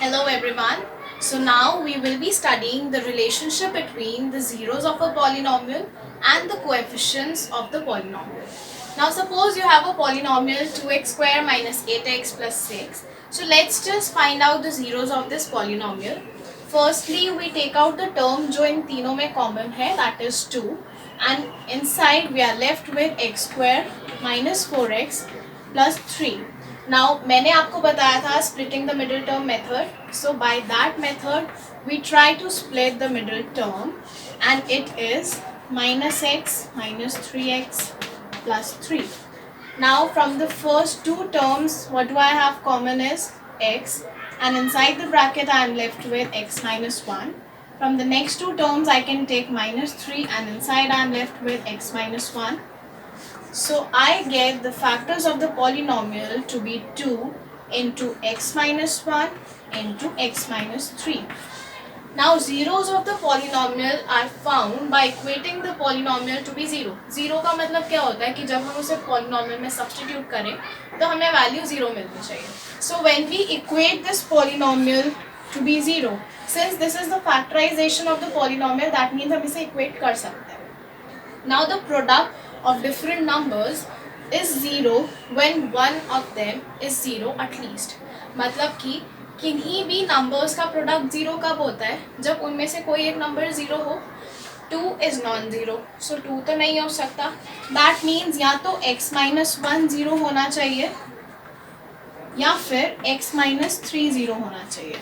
Hello everyone. So now we will be studying the relationship between the zeros of a polynomial and the coefficients of the polynomial. Now suppose you have a polynomial 2x square minus 8x plus 6. So let's just find out the zeros of this polynomial. Firstly we take out the term जो इन तीनों में common है, that is 2, and inside we are left with x square minus 4x plus 3. Now मैंने आपको बताया था splitting the middle term method. So by that method we try to split the middle term and it is minus x minus 3x plus 3. Now from the first two terms what do I have common is x, and inside the bracket I am left with x minus 1. From the next two terms I can take minus 3 and inside I am left with x minus 1. So I get the factors of the polynomial to be 2 into x minus 1 into x minus 3. Now zeros of the polynomial are found by equating the polynomial to be 0. 0 का मतलब क्या होता है कि जब हम उसे polynomial में substitute करें तो हमें value 0 मिलनी चाहिए. So when we equate this polynomial to be 0, since this is the factorization of the polynomial, that means हम इसे equate कर सकते हैं. Now the product of different numbers is 0 when one of them is 0 at least. मतलब कि किन्हीं भी numbers का प्रोडक्ट जीरो कब होता है? जब उनमें से कोई एक नंबर जीरो हो. 2 इज नॉन जीरो, सो 2 तो नहीं हो सकता. दैट मीन्स या तो x माइनस 1 जीरो होना चाहिए या फिर x माइनस 3 जीरो होना चाहिए.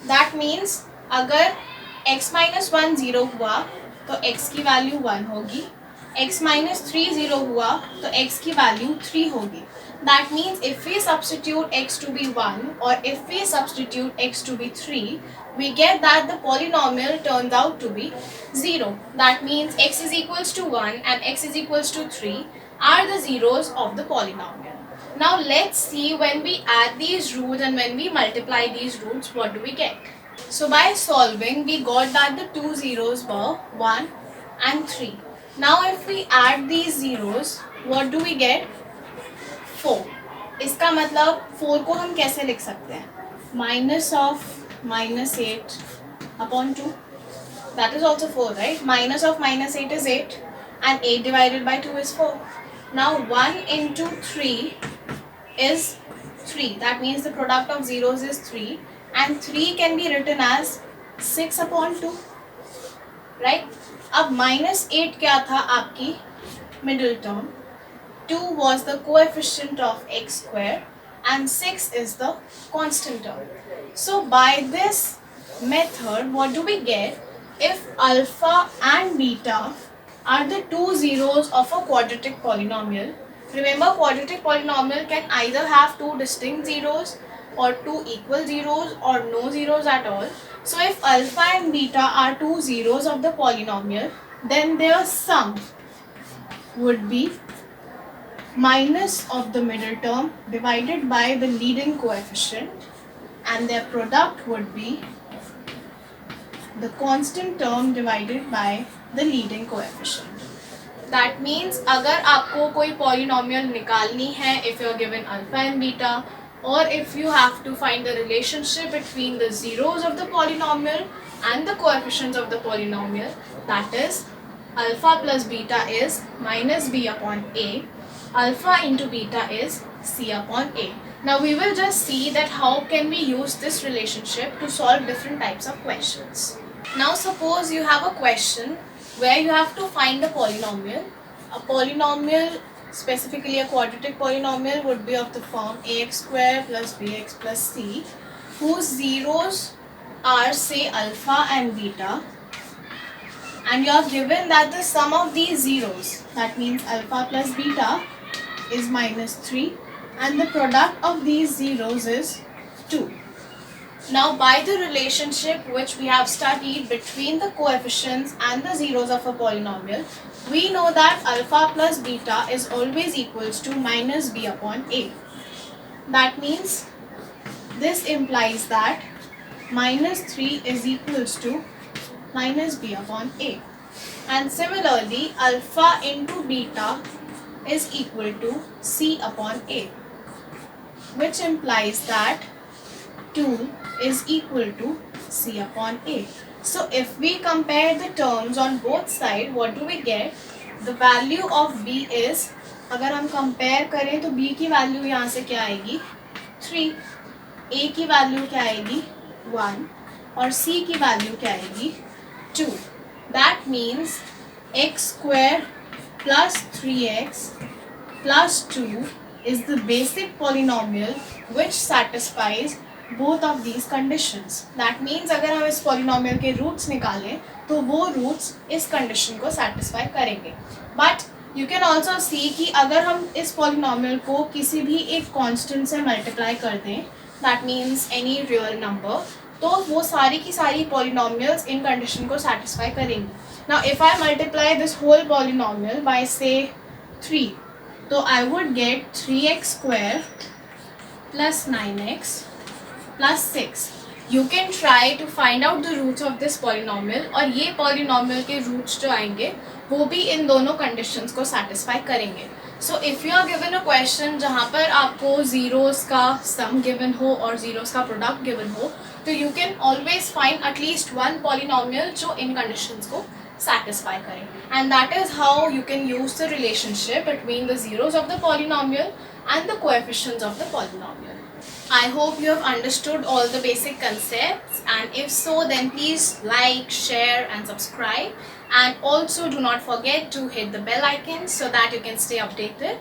दैट मीन्स अगर x माइनस 1 जीरो हुआ तो x की वैल्यू 1 होगी, x माइनस 3 जीरो हुआ तो x की वैल्यू 3 होगी. That means if we substitute x to be 1 or if we substitute x to be 3, we get that the polynomial turns out to be 0. That means x is equals to 1 and x is equals to 3 are the zeros of the polynomial. Now let's see when we add these roots and when we multiply these roots, what do we get? So by solving, we got that the two zeros were 1 and 3. Now if we add these zeros, what do we get? 4. इसका मतलब 4 को हम कैसे लिख सकते हैं? Minus of minus 8 upon 2. That is also 4, right? Minus of minus 8 is 8 and 8 divided by 2 is 4. Now 1 into 3 is 3. That means the product of zeros is 3 and 3 can be written as 6 upon 2, right? अब minus 8 क्या था आपकी middle term? 2 was the coefficient of x square and 6 is the constant term. So by this method, what do we get? If alpha and beta are the two zeros of a quadratic polynomial, remember quadratic polynomial can either have two distinct zeros or two equal zeros or no zeros at all. So if alpha and beta are two zeros of the polynomial, then their sum would be minus of the middle term divided by the leading coefficient and their product would be the constant term divided by the leading coefficient. That means अगर आपको कोई polynomial निकालनी है, if you are given alpha and beta, or if you have to find the relationship between the zeros of the polynomial and the coefficients of the polynomial, that is alpha plus beta is minus b upon a. Alpha into beta is c upon a. Now we will just see that how can we use this relationship to solve different types of questions. Now suppose you have a question where you have to find a polynomial. A polynomial, specifically a quadratic polynomial, would be of the form ax square plus bx plus c, whose zeros are say alpha and beta, and you are given that the sum of these zeros, that means alpha plus beta, is minus 3 and the product of these zeros is 2. Now by the relationship which we have studied between the coefficients and the zeros of a polynomial, we know that alpha plus beta is always equals to minus b upon a. That means this implies that minus 3 is equals to minus b upon a. And similarly alpha into beta is equal to c upon a, which implies that 2 is equal to C upon A. So if we compare the terms on both sides, what do we get? The value of B is, अगर हम compare करें तो B की value यहाँ से क्या आएगी 3, A की value क्या आएगी 1 और C की value क्या आएगी 2. That means x square plus 3x plus 2 is the basic polynomial which satisfies both of these conditions. That means अगर हम इस polynomial के roots निकालें तो वो roots इस condition को satisfy करेंगे. But you can also see कि अगर हम इस polynomial को किसी भी एक constant से multiply कर दें, that means any real number, तो वो सारी की सारी polynomials इन condition को satisfy करेंगी. Now if I multiply this whole polynomial by say 3, तो I would get 3x square plus 9x plus 6. You can try to find out the roots of this polynomial और ये polynomial के roots जो आएंगे वो भी इन दोनों conditions को satisfy करेंगे. So if you are given a question जहाँ पर आपको zeros का sum given हो और zeros का product given हो, तो you can always find at least one polynomial जो इन conditions को satisfy करें. And that is how you can use the relationship between the zeros of the polynomial and the coefficients of the polynomial. I hope you have understood all the basic concepts, and if so, then please like, share and subscribe, and also do not forget to hit the bell icon so that you can stay updated.